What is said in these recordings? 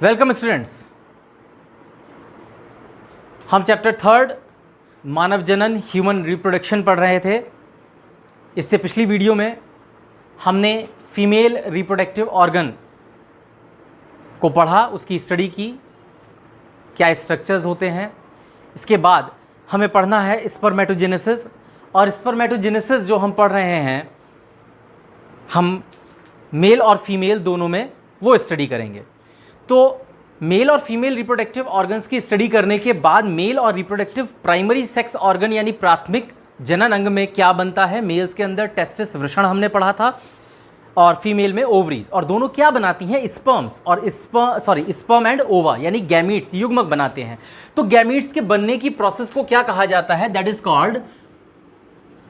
Welcome students. हम chapter 3 मानव जनन human reproduction पढ़ रहे थे। इससे पिछली वीडियो में हमने फीमेल रिप्रोडक्टिव ऑर्गन को पढ़ा, उसकी स्टडी की, क्या स्ट्रक्चर्स होते हैं। इसके बाद हमें पढ़ना है स्पर्मेटोजेनेसिस, और स्पर्मेटोजेनेसिस जो हम पढ़ रहे हैं हम मेल और फीमेल दोनों में वो स्टडी करेंगे। तो मेल और फीमेल रिप्रोडक्टिव ऑर्गन्स की स्टडी करने के बाद मेल और रिप्रोडक्टिव प्राइमरी सेक्स ऑर्गन यानी प्राथमिक जनन अंग में क्या बनता है। मेल्स के अंदर टेस्टिस वृषण हमने पढ़ा था और फीमेल में ओवरीज, और दोनों क्या बनाती हैं, स्पर्म्स और स्पर्म एंड ओवा यानी गैमीट्स, युग्मक बनाते हैं। तो गैमीट्स के बनने की प्रोसेस को क्या कहा जाता है, that is called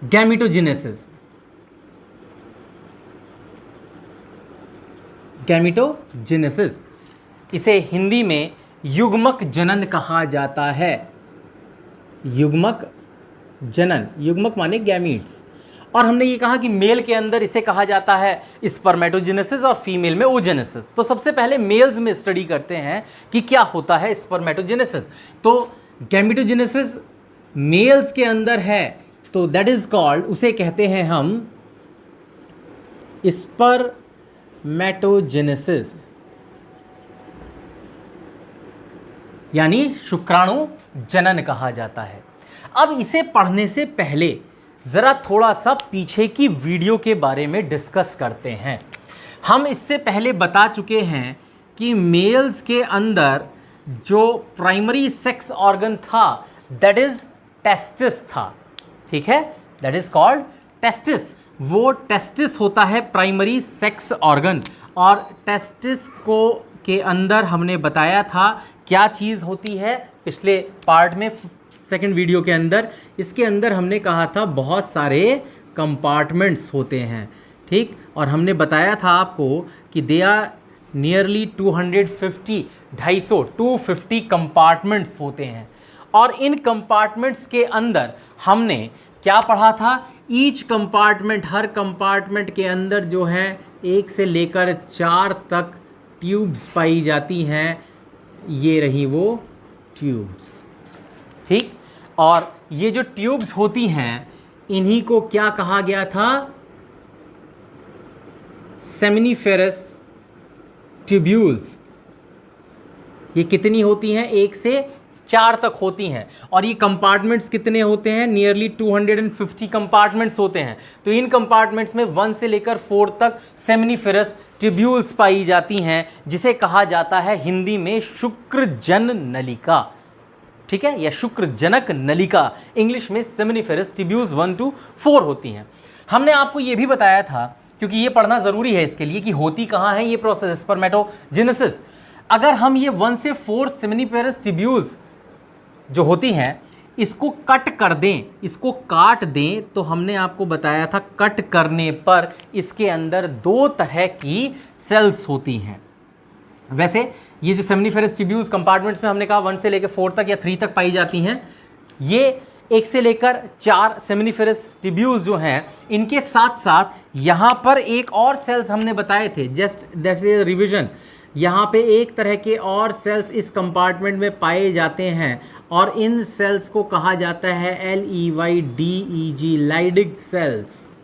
gametogenesis. Gametogenesis, इसे हिंदी में युग्मक जनन कहा जाता है। युग्मक जनन, युग्मक माने गैमीट्स। और हमने ये कहा कि मेल के अंदर इसे कहा जाता है स्पर्मेटोजेनेसिस और फीमेल में ओजेनेसिस। तो सबसे पहले मेल्स में स्टडी करते हैं कि क्या होता है स्पर्मेटोजेनेसिस। तो गैमिटोजेनेसिस मेल्स के अंदर है तो दैट इज कॉल्ड, उसे कहते हैं हम स्पर्मेटोजेनेसिस यानी शुक्राणु जनन कहा जाता है। अब इसे पढ़ने से पहले ज़रा थोड़ा सा पीछे की वीडियो के बारे में डिस्कस करते हैं। हम इससे पहले बता चुके हैं कि मेल्स के अंदर जो प्राइमरी सेक्स ऑर्गन था दैट इज टेस्टिस था, ठीक है, दैट इज कॉल्ड टेस्टिस। वो टेस्टिस होता है प्राइमरी सेक्स ऑर्गन, और टेस्टिस को के अंदर हमने बताया था क्या चीज़ होती है पिछले पार्ट में, सेकंड वीडियो के अंदर। इसके अंदर हमने कहा था बहुत सारे कंपार्टमेंट्स होते हैं, ठीक। और हमने बताया था आपको कि दे आर नियरली 250 कंपार्टमेंट्स होते हैं। और इन कंपार्टमेंट्स के अंदर हमने क्या पढ़ा था, ईच कंपार्टमेंट, हर कंपार्टमेंट के अंदर जो है 1 से लेकर 4 तक ट्यूब्स पाई जाती हैं। ये रही वो ट्यूब्स, ठीक। और ये जो ट्यूब्स होती हैं इन्हीं को क्या कहा गया था, सेमिनिफेरस ट्यूब्यूल्स। ये कितनी होती हैं, 1 से 4 तक होती हैं। और ये कंपार्टमेंट्स कितने होते हैं, नियरली 250 कंपार्टमेंट्स होते हैं। तो इन कंपार्टमेंट्स में 1 से लेकर 4 तक सेमिनिफेरस ट्यूब्यूल्स पाई जाती हैं, जिसे कहा जाता है हिंदी में शुक्रजन नलिका, ठीक है, या शुक्रजनक नलिका। इंग्लिश में सेमिनिफेरस ट्यूब्यूल्स 1 to 4 होती हैं। हमने आपको ये भी बताया था, क्योंकि ये पढ़ना ज़रूरी है इसके लिए, कि होती कहाँ है ये प्रोसेस स्पर्मेटोजेनेसिस। अगर हम ये 1 से 4 सेमिनिफेरस ट्यूब्यूल्स जो होती हैं इसको कट कर दें, इसको काट दें, तो हमने आपको बताया था कट करने पर इसके अंदर 2 तरह की सेल्स होती हैं। वैसे ये जो सेमिनिफेरस ट्यूब्यूल्स कंपार्टमेंट्स में हमने कहा 1 से लेकर 4 तक या 3 तक पाई जाती हैं। ये 1 से लेकर 4 सेमिनिफेरस ट्यूब्यूल्स जो हैं, इनके साथ साथ यहाँ पर एक और सेल्स हमने बताए थे, जस्ट दैट्स ए रिविजन। यहाँ पे एक तरह के और सेल्स इस कंपार्टमेंट में पाए जाते हैं, और इन सेल्स को कहा जाता है LEYDEG, लाइडिक सेल्स।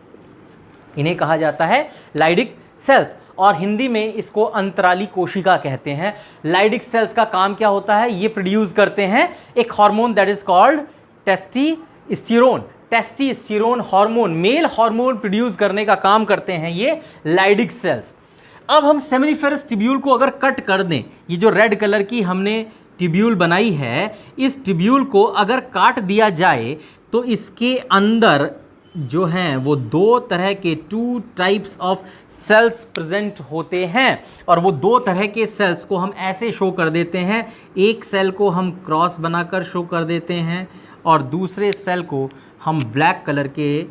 इन्हें कहा जाता है लाइडिक सेल्स, और हिंदी में इसको अंतराली कोशिका कहते हैं। लाइडिक सेल्स का काम क्या होता है, ये प्रोड्यूस करते हैं एक hormone that is called testosterone. Testosterone hormone, male hormone produce करने का काम करते हैं ये लाइडिक सेल्स। अब हम सेमिनिफेरस ट्यूब्यूल को अगर कट कर दें, ये जो रेड कलर की हमने ट्यूब्यूल बनाई है, इस ट्यूब्यूल को अगर काट दिया जाए तो इसके अंदर जो हैं वो 2 तरह के 2 टाइप्स ऑफ सेल्स प्रेजेंट होते हैं। और वो 2 तरह के सेल्स को हम ऐसे शो कर देते हैं, एक सेल को हम क्रॉस बनाकर शो कर देते हैं और दूसरे सेल को हम ब्लैक कलर के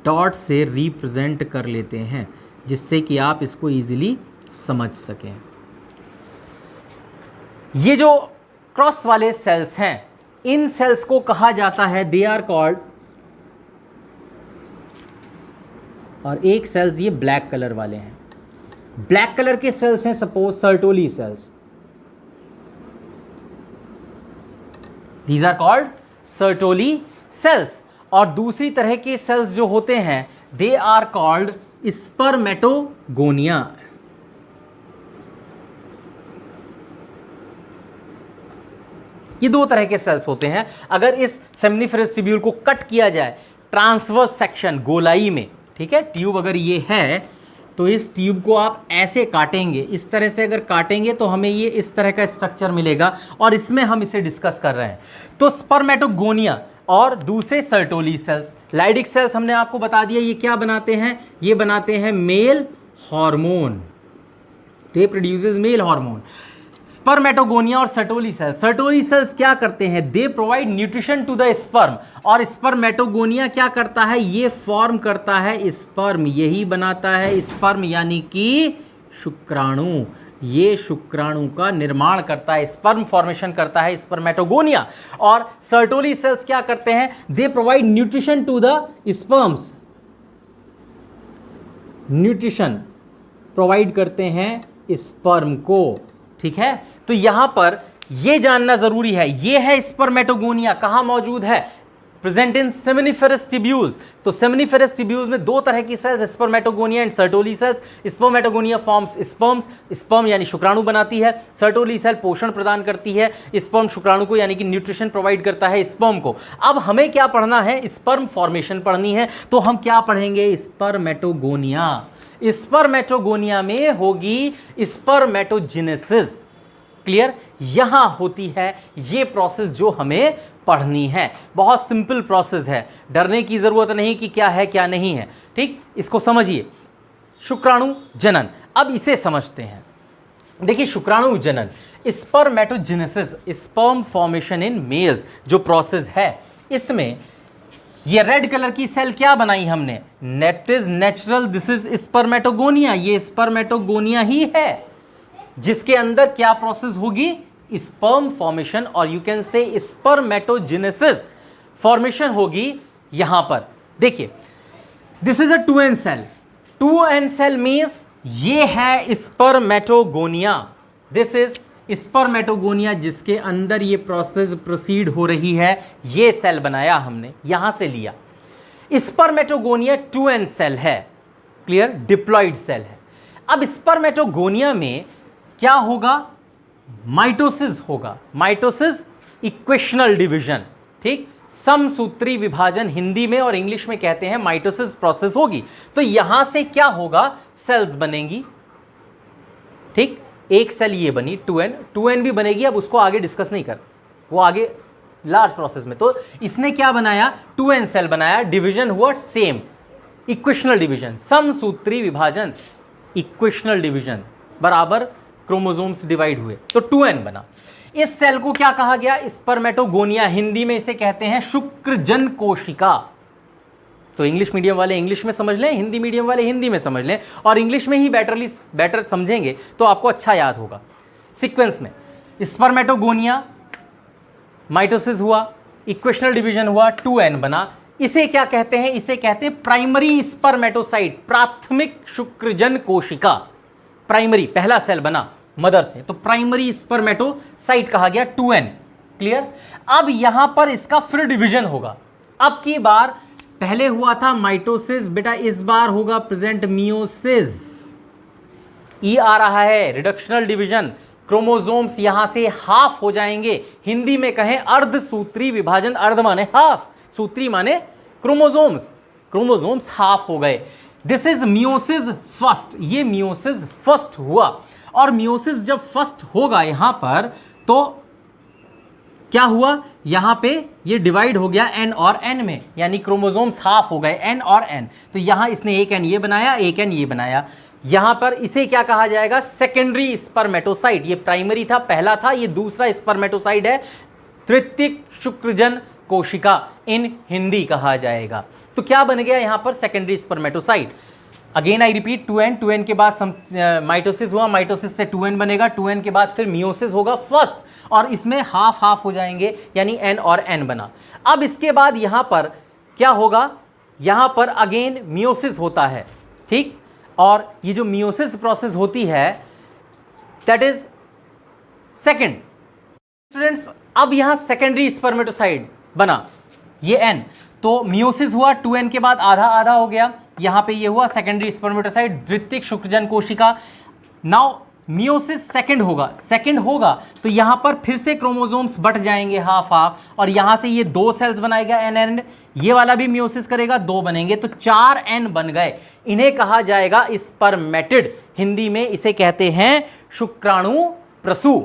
डॉट से रिप्रेजेंट कर लेते हैं, जिससे कि आप इसको ईजिली समझ सकें। ये जो क्रॉस वाले सेल्स हैं, इन सेल्स को कहा जाता है, दे आर कॉल्ड, और एक सेल्स ये ब्लैक कलर वाले हैं। ब्लैक कलर के सेल्स हैं suppose Sertoli cells, these are called Sertoli cells. और दूसरी तरह के सेल्स जो होते हैं दे आर कॉल्ड स्पर्मेटोगोनिया। ये दो तरह के सेल्स होते हैं। अगर इस सेमनीफेरस ट्यूब्यूल को कट किया जाए ट्रांसवर्स सेक्शन गोलाई में, ठीक है, ट्यूब अगर ये है तो इस ट्यूब को आप ऐसे काटेंगे, इस तरह से अगर काटेंगे तो हमें ये इस तरह का स्ट्रक्चर मिलेगा और इसमें हम इसे डिस्कस कर रहे हैं। तो स्पर्मेटोगोनिया और दूसरे सर्टोली सेल्स, लाइडिक सेल्स हमने आपको बता दिया ये क्या बनाते हैं, ये बनाते हैं male hormone, they produces male hormone. Spermatogonia और सर्टोली सेल्स क्या करते हैं, they provide nutrition to the sperm. और स्पर्मेटोगोनिया क्या करता है, ये फॉर्म करता है स्पर्म, यही बनाता है स्पर्म यानी कि शुक्राणु, ये शुक्राणु का निर्माण करता है, स्पर्म फॉर्मेशन करता है स्पर्मेटोगोनिया। और सर्टोली सेल्स क्या करते हैं, they provide nutrition to the sperms, nutrition provide करते हैं स्पर्म को, ठीक है। तो यहां पर यह जानना जरूरी है, यह है स्पर्मेटोगोनिया कहां मौजूद है, प्रेजेंट इन सेमिनिफेरस ट्यूब्यूल्स। तो सेमिनिफेरस ट्यूब्यूल्स में दो तरह की cells, spermatogonia and Sertoli cells. Spermatogonia forms sperms, sperm यानी शुक्राणु बनाती है, सर्टोली सेल पोषण प्रदान करती है स्पर्म शुक्राणु को, यानी कि न्यूट्रिशन प्रोवाइड करता है स्पर्म को। अब हमें क्या पढ़ना है, स्पर्म फॉर्मेशन पढ़नी है, तो हम क्या पढ़ेंगे, स्पर्मेटोगोनिया। स्पर्मेटोगोनिया में होगी स्पर्मेटोजेनेसिस, क्लियर, यहां होती है ये प्रोसेस जो हमें पढ़नी है। बहुत सिंपल प्रोसेस है, डरने की जरूरत नहीं कि क्या है क्या नहीं है, ठीक, इसको समझिए। शुक्राणु जनन, अब इसे समझते हैं। देखिए शुक्राणु जनन, spermatogenesis, sperm formation in males जो प्रोसेस है, इसमें ये रेड कलर की सेल क्या बनाई हमने, net is natural, this is spermatogonia, ये स्पर्मेटोगोनिया ही है जिसके अंदर क्या प्रोसेस होगी, स्पर्म फॉर्मेशन, और you can say spermatogenesis formation होगी यहां पर। देखिए this is a 2n cell, 2n cell means ये है स्पर्मेटोगोनिया, दिस इज स्पर्मेटोगोनिया जिसके अंदर ये प्रोसेस प्रोसीड हो रही है, ये सेल बनाया हमने, यहां से लिया। स्पर्मेटोगोनिया 2n सेल है, क्लियर, डिप्लॉइड सेल है। अब स्पर्मेटोगोनिया में क्या होगा, माइटोसिस होगा, माइटोसिस इक्वेशनल डिवीजन, ठीक, समसूत्री विभाजन हिंदी में और इंग्लिश में कहते हैं, माइटोसिस प्रोसेस होगी। तो यहां से क्या होगा, सेल्स बनेंगी, ठीक, एक सेल ये बनी 2n भी बनेगी, अब उसको आगे डिस्कस नहीं कर, वो आगे लार्ज प्रोसेस में। तो इसने क्या बनाया, 2n सेल बनाया, डिवीजन हुआ सेम, इक्वेशनल डिवीजन, समसूत्री विभाजन, इक्वेशनल डिवीजन बराबर क्रोमोसोम्स डिवाइड हुए तो 2n बना। इस सेल को क्या कहा गया, स्पर्मेटोगोनिया, हिंदी में इसे कहते हैं शुक्रजन कोशिका। तो इंग्लिश मीडियम वाले इंग्लिश में समझ लें, हिंदी मीडियम वाले हिंदी में समझ लें, और इंग्लिश में ही बेटर समझेंगे तो आपको अच्छा याद होगा। सीक्वेंस में स्पर्मेटोगोनिया, माइटोसिस हुआ, इक्वेशनल डिवीजन हुआ, 2n बना। इसे क्या कहते हैं, इसे कहते हैं प्राइमरी स्पर्मेटोसाइट, प्राथमिक शुक्रजन कोशिका। प्राइमरी पहला सेल बना मदर से, तो प्राइमरी स्पर्मेटोसाइट कहा गया 2n, क्लियर। अब यहां पर इसका फिर डिवीजन होगा, अब की बार पहले हुआ था माइटोसिस, बेटा इस बार होगा प्रेजेंट मियोसिस, ई आ रहा है, रिडक्शनल डिवीजन, क्रोमोसोम्स यहां से हाफ हो जाएंगे, हिंदी में कहें अर्धसूत्री विभाजन, अर्ध माने हाफ, सूत्री माने क्रोमोसोम्स, क्रोमोसोम्स हाफ हो गए। दिस इज मियोसिस फर्स्ट, ये मियोसिस फर्स्ट हुआ। और मियोसिस जब फर्स्ट होगा यहां पर तो क्या हुआ, यहां पे ये डिवाइड हो गया n और n में, यानी क्रोमोसोम्स हाफ हो गए n और n। तो यहां इसने एक n ये बनाया, एक n ये बनाया, यहां पर इसे क्या कहा जाएगा, सेकेंडरी स्पर्मेटोसाइट। ये प्राइमरी था, पहला था, ये दूसरा स्पर्मेटोसाइट है, तृतीयक शुक्रजन कोशिका इन हिंदी कहा जाएगा। तो क्या बन गया यहां पर, secondary spermatocyte. Again I repeat, 2n के बाद माइटोसिस हुआ, माइटोसिस से 2n बनेगा, 2n के बाद फिर मियोसिस होगा फर्स्ट, और इसमें हाफ हाफ हो जाएंगे, यानी n और n बना। अब इसके बाद यहां पर क्या होगा, यहां पर अगेन मियोसिस होता है, ठीक, और ये जो मियोसिस प्रोसेस होती है दैट इज सेकेंड स्टूडेंट्स अब यहां सेकेंडरी स्पर्मेटोसाइड बना, ये एन, तो मियोसिस हुआ 2n के बाद आधा आधा हो गया, यहां पे ये हुआ सेकेंडरी स्पर्मेटोसाइड, द्वितीयक शुक्रजन कोशिका। नाउ मियोसिस सेकंड होगा तो यहां पर फिर से क्रोमोसोम्स बट जाएंगे हाफ हाफ, और यहां से ये 2 सेल्स बनाएगा एन एंड, ये वाला भी मियोसिस करेगा, 2 बनेंगे, तो 4 एन बन गए। इन्हें कहा जाएगा स्पर्मेटिड, हिंदी में इसे कहते हैं शुक्राणु प्रसू,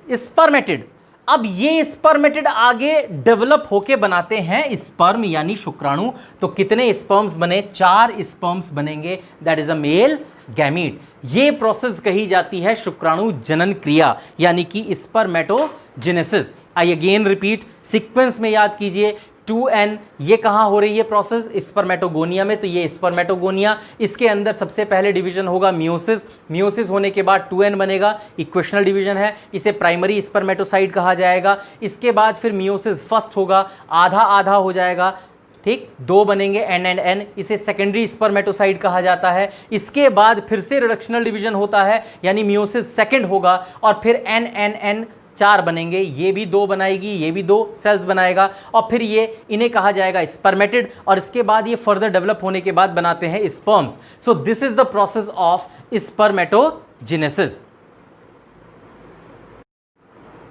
स्पर्मेटिड। अब ये स्पर्मेटिड आगे डेवलप होके बनाते हैं स्पर्म यानी शुक्राणु। तो कितने स्पर्म्स बने? 4 स्पर्म्स बनेंगे, that is a male gamete. ये प्रोसेस कही जाती है शुक्राणु जनन क्रिया यानी कि spermatogenesis. I again repeat, sequence में याद कीजिए 2n, ये कहाँ हो रही है प्रोसेस? स्पर्मेटोगोनिया में, तो ये स्पर्मेटोगोनिया, इसके अंदर सबसे पहले डिवीजन होगा मियोसिस, मियोसिस होने के बाद 2n बनेगा, इक्वेशनल डिवीजन है, इसे प्राइमरी स्पर्मेटोसाइड कहा जाएगा। इसके बाद फिर मियोसिस फर्स्ट होगा, आधा आधा हो जाएगा, ठीक, 2 बनेंगे एन एंड एन, इसे सेकेंडरी स्पर्मेटोसाइड कहा जाता है। इसके बाद फिर से रिडक्शनल डिवीजन होता है यानी मियोसिस सेकंड होगा, और फिर एन एन एन 4 बनेंगे, ये भी 2 बनाएगी, ये भी 2 सेल्स बनाएगा, और फिर ये इन्हें कहा जाएगा स्पर्मेटिड, और इसके बाद ये फर्दर डेवलप होने के बाद बनाते हैं sperms. So this is the process of spermatogenesis.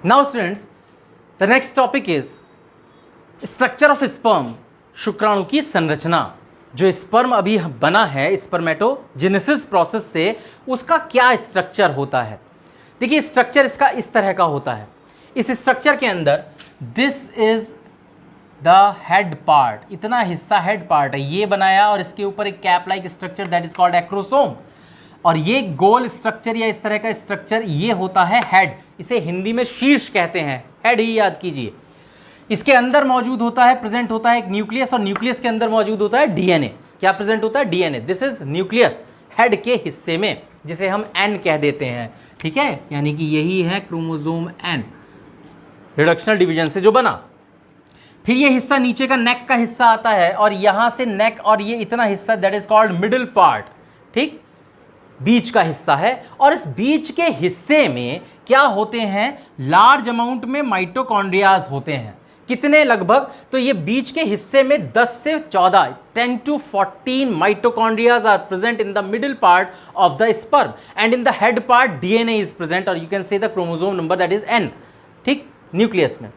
Now students, the next topic is structure of sperm, शुक्राणु की संरचना। जो स्पर्म अभी बना है स्पर्मेटोजेनेसिस प्रोसेस से, उसका क्या स्ट्रक्चर होता है? देखिए स्ट्रक्चर इसका इस तरह का होता है। इस स्ट्रक्चर के अंदर this is the head part, इतना हिस्सा हेड पार्ट है, ये बनाया, और इसके ऊपर एक cap like structure that is called acrosome, और ये गोल स्ट्रक्चर या इस तरह का स्ट्रक्चर ये होता है हेड, इसे हिंदी में शीर्ष कहते हैं, हेड ही याद कीजिए। इसके अंदर मौजूद होता है, प्रेजेंट होता है एक न्यूक्लियस, और न्यूक्लियस के अंदर मौजूद होता है डीएनए। क्या प्रेजेंट होता है? DNA. This is nucleus, head के हिस्से में, जिसे हम एन कह देते हैं, ठीक है, यानी कि यही है क्रोमोसोम एन, रिडक्शनल डिवीजन से जो बना। फिर ये हिस्सा नीचे का नेक का हिस्सा आता है, और यहां से नेक और ये इतना हिस्सा that is called middle part, ठीक, बीच का हिस्सा है। और इस बीच के हिस्से में क्या होते हैं? लार्ज अमाउंट में माइटोकॉन्ड्रियाज होते हैं। कितने? लगभग, तो ये बीच के हिस्से में 10 से 14, 10 to 14 mitochondria are present in the middle part of the sperm, and in the head part DNA is present, or you can say the chromosome number that is N, ठीक, न्यूक्लियस में।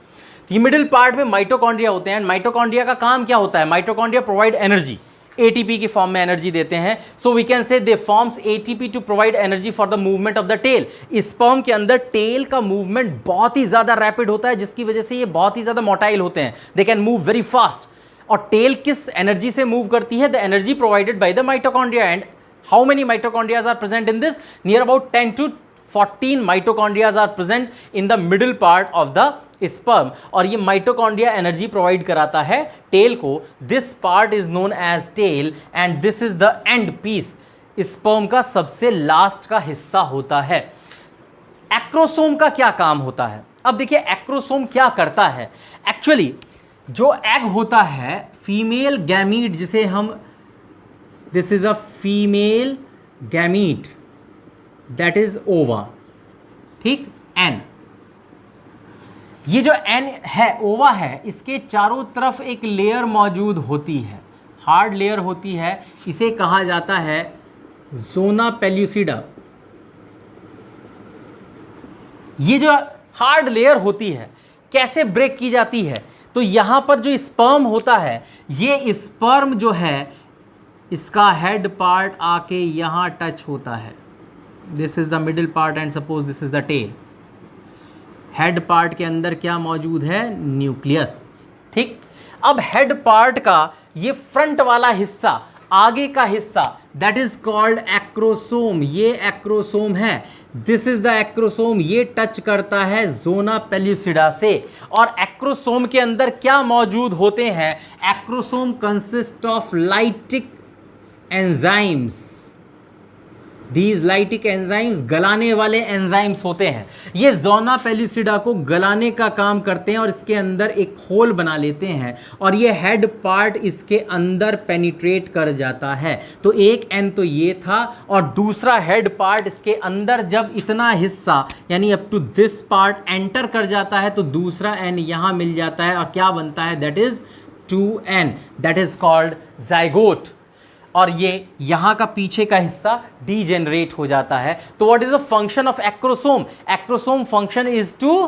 ये मिडिल पार्ट में mitochondria होते हैं। Mitochondria का काम क्या होता है? माइटोकॉन्ड्रिया प्रोवाइड एनर्जी, एटीपी की फॉर्म में एनर्जी देते हैं। So we can say they forms ATP to provide energy for the movement of the tail. Sperm के अंदर टेल का मूवमेंट बहुत ही ज्यादा रैपिड होता है, जिसकी वजह से ये बहुत ही ज्यादा मोटाइल होते हैं, they can move very fast. और टेल किस एनर्जी से मूव करती है? The energy provided by the mitochondria. And how many mitochondrias are present in this? Near about 10 to 14 mitochondrias are present in the middle part of the sperm, और ये mitochondria energy provide कराता है tail को। This part is known as tail, and this is the end piece, sperm का सबसे last का हिस्सा होता है। एक्रोसोम का क्या काम होता है? अब देखिए एक्रोसोम क्या करता है। एक्चुअली जो एग होता है, फीमेल गैमीट, जिसे हम, this is a female gamete that is ओवा, ठीक, एन। ये जो एन है, ओवा है, इसके चारों तरफ एक लेयर मौजूद होती है, हार्ड लेयर होती है, इसे कहा जाता है जोना पेल्यूसिडा। ये जो हार्ड लेयर होती है कैसे ब्रेक की जाती है? तो यहां पर जो स्पर्म होता है, ये स्पर्म जो है इसका हेड पार्ट आके यहां टच होता है, this is the middle part and suppose this is the tail. Head part के अंदर क्या मौजूद है? न्यूक्लियस, ठीक। अब हेड पार्ट का ये फ्रंट वाला हिस्सा, आगे का हिस्सा, दैट इज कॉल्ड एक्रोसोम। ये एक्रोसोम है, दिस इज द एक्रोसोम। ये टच करता है जोना पेल्यूसिडा से। और एक्रोसोम के अंदर क्या मौजूद होते हैं? Acrosome consist of lytic enzymes, these lytic enzymes गलाने वाले एंजाइम्स होते हैं। ये ज़ोना पेलिसिडा को गलाने का काम करते हैं और इसके अंदर एक होल बना लेते हैं और ये हेड पार्ट इसके अंदर पेनिट्रेट कर जाता है। तो एक एन तो ये था और दूसरा हेड पार्ट इसके अंदर जब इतना हिस्सा यानी up to this part enter कर जाता है तो दूसरा एन यहाँ मिल जाता है और क्या बनता है, that is 2n, that is called zygote. और ये यहां का पीछे का हिस्सा डीजेनरेट हो जाता है। तो what is the function of acrosome? Acrosome function is to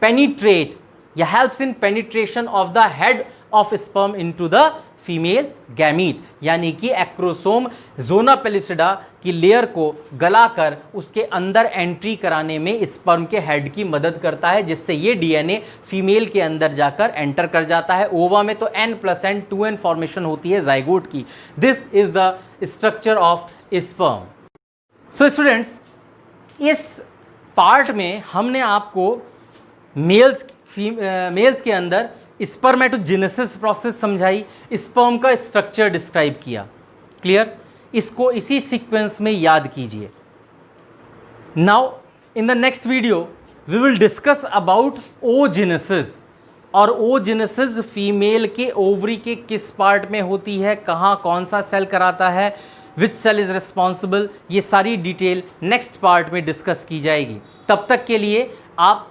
penetrate या helps in penetration of the head of sperm into the female gamete, यानी कि एक्रोसोम ज़ोना पेलिसिडा की लेयर को गलाकर उसके अंदर एंट्री कराने में स्पर्म के हेड की मदद करता है, जिससे ये डीएनए फीमेल के अंदर जाकर एंटर कर जाता है। ओवा में तो n+n 2n फॉर्मेशन होती है जाइगोट की। This is the structure of sperm. So students, इस पार्ट में हमने आपको मेल्स के अंदर स्पर्मेटोजेनेसिस प्रोसेस समझाई, स्पर्म का स्ट्रक्चर डिस्क्राइब किया। क्लियर? इसको इसी सीक्वेंस में याद कीजिए। Now in the next video we will discuss about oogenesis. और ओजेनेसिस फीमेल के ओवरी के किस पार्ट में होती है, कहाँ कौन सा सेल कराता है, विच सेल इज रिस्पॉन्सिबल, ये सारी डिटेल नेक्स्ट पार्ट में डिस्कस की जाएगी। तब तक के लिए आप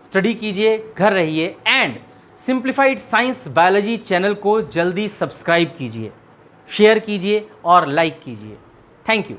स्टडी कीजिए, घर रहिए and simplified science biology channel को जल्दी सब्सक्राइब कीजिए, शेयर कीजिए और लाइक कीजिए। Thank you.